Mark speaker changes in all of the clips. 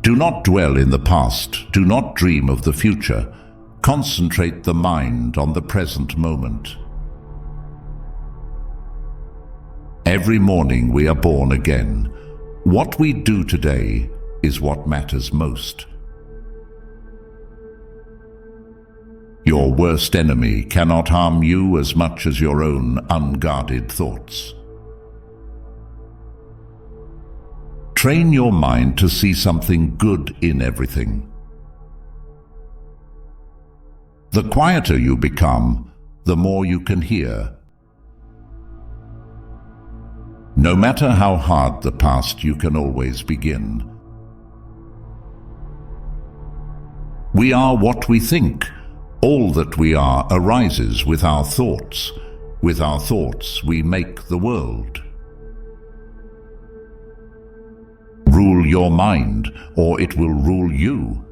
Speaker 1: Do not dwell in the past, do not dream of the future. Concentrate the mind on the present moment. Every morning we are born again. What we do today is what matters most. Your worst enemy cannot harm you as much as your own unguarded thoughts. Train your mind to see something good in everything. The quieter you become, the more you can hear. No matter how hard the past, you can always begin. We are what we think. All that we are arises with our thoughts. With our thoughts, we make the world. Rule your mind, or it will rule you.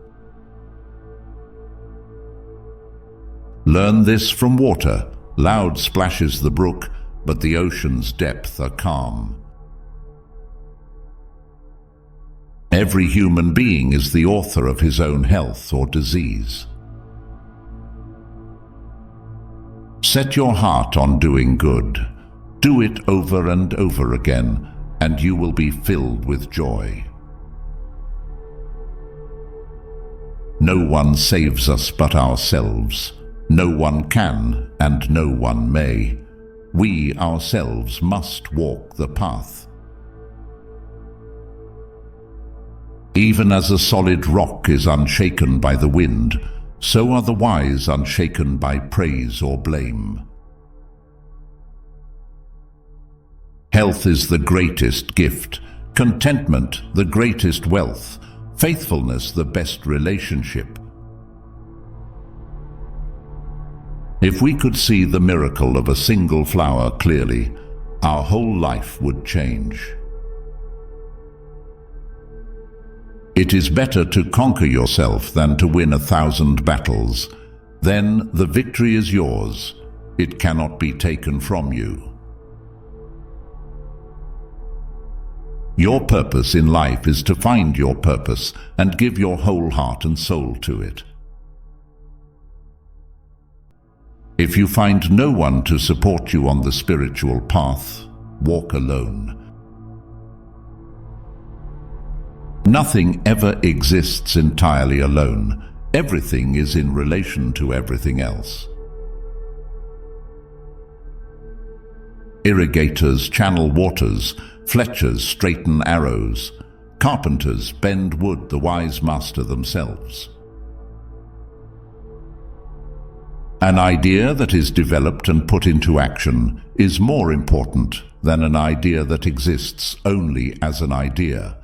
Speaker 1: Learn this from water. Loud splashes the brook, but the ocean's depth are calm. Every human being is the author of his own health or disease. Set your heart on doing good. Do it over and over again, and you will be filled with joy. No one saves us but ourselves. No one can, and no one may. We ourselves must walk the path. Even as a solid rock is unshaken by the wind, so are the wise unshaken by praise or blame. Health is the greatest gift, contentment the greatest wealth, faithfulness the best relationship. If we could see the miracle of a single flower clearly, our whole life would change. It is better to conquer yourself than to win 1,000 battles. Then the victory is yours. It cannot be taken from you. Your purpose in life is to find your purpose and give your whole heart and soul to it. If you find no one to support you on the spiritual path, walk alone. Nothing ever exists entirely alone. Everything is in relation to everything else. Irrigators channel waters, fletchers straighten arrows, carpenters bend wood, the wise master themselves. An idea that is developed and put into action is more important than an idea that exists only as an idea.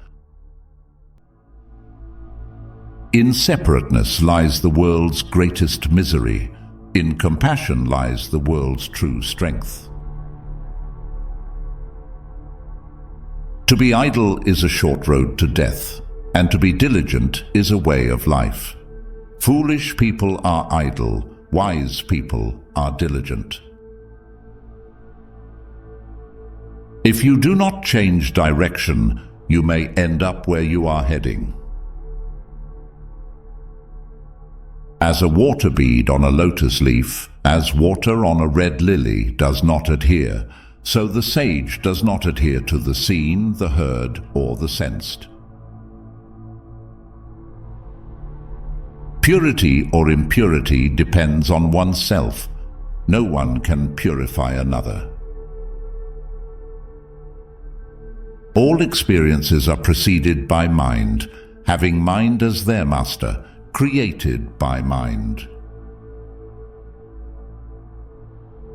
Speaker 1: In separateness lies the world's greatest misery. In compassion lies the world's true strength. To be idle is a short road to death, and to be diligent is a way of life. Foolish people are idle, wise people are diligent. If you do not change direction, you may end up where you are heading. As a water bead on a lotus leaf, as water on a red lily does not adhere, so the sage does not adhere to the seen, the heard, or the sensed. Purity or impurity depends on oneself. No one can purify another. All experiences are preceded by mind, having mind as their master, created by mind.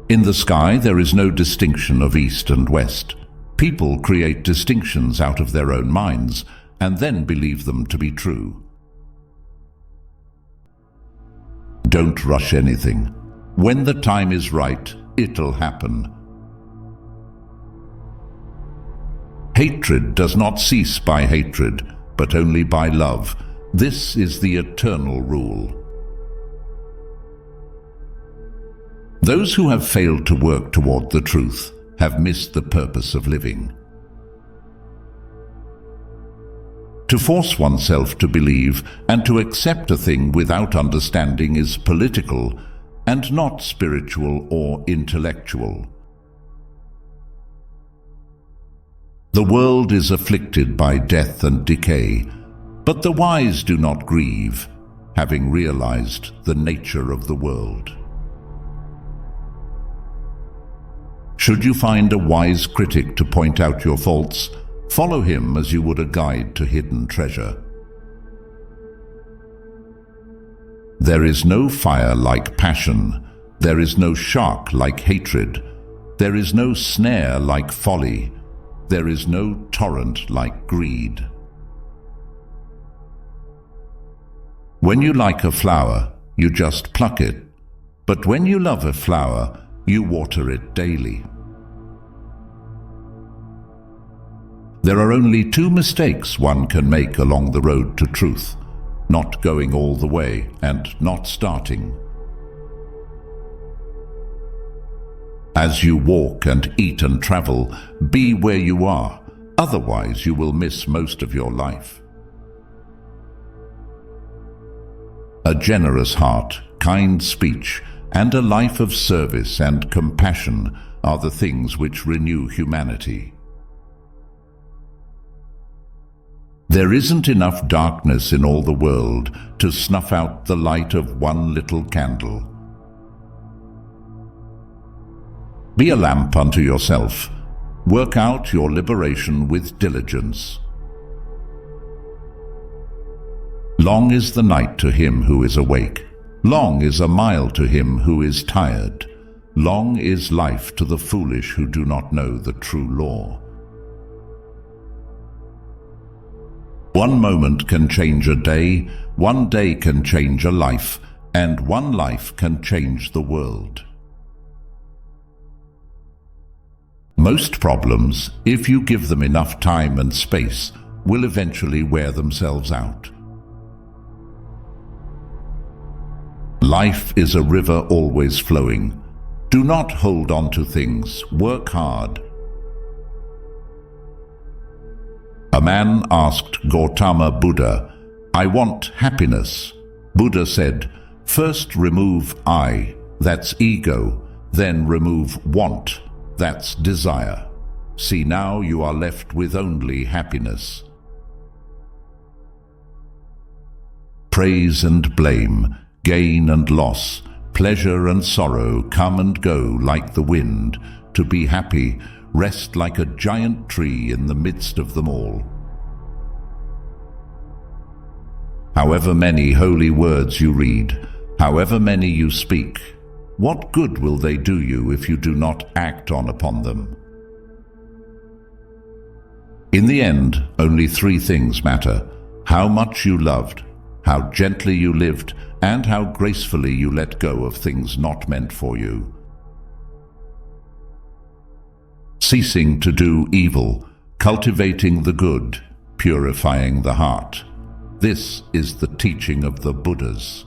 Speaker 1: In the sky there is no distinction of east and west. People create distinctions out of their own minds and then believe them to be true. Don't rush anything. When the time is right, it'll happen. Hatred does not cease by hatred, but only by love. This is the eternal rule. Those who have failed to work toward the truth have missed the purpose of living. To force oneself to believe and to accept a thing without understanding is political and not spiritual or intellectual. The world is afflicted by death and decay, but the wise do not grieve, having realized the nature of the world. Should you find a wise critic to point out your faults, follow him as you would a guide to hidden treasure. There is no fire like passion, there is no shark like hatred, there is no snare like folly, there is no torrent like greed. When you like a flower, you just pluck it, but when you love a flower, you water it daily. There are only two mistakes one can make along the road to truth: not going all the way and not starting. As you walk and eat and travel, be where you are, otherwise you will miss most of your life. A generous heart, kind speech, and a life of service and compassion are the things which renew humanity. There isn't enough darkness in all the world to snuff out the light of one little candle. Be a lamp unto yourself. Work out your liberation with diligence. Long is the night to him who is awake. Long is a mile to him who is tired. Long is life to the foolish who do not know the true law. One moment can change a day, one day can change a life, and one life can change the world. Most problems, if you give them enough time and space, will eventually wear themselves out. Life is a river always flowing. Do not hold on to things, work hard. A man asked Gautama Buddha, "I want happiness." Buddha said, "First remove I, that's ego, then remove want, that's desire. See, now you are left with only happiness." Praise and blame, gain and loss, pleasure and sorrow come and go like the wind. To be happy, rest like a giant tree in the midst of them all. However many holy words you read, however many you speak, what good will they do you if you do not act on upon them? In the end, only three things matter: how much you loved, how gently you lived, and how gracefully you let go of things not meant for you. Ceasing to do evil, cultivating the good, purifying the heart. This is the teaching of the Buddhas.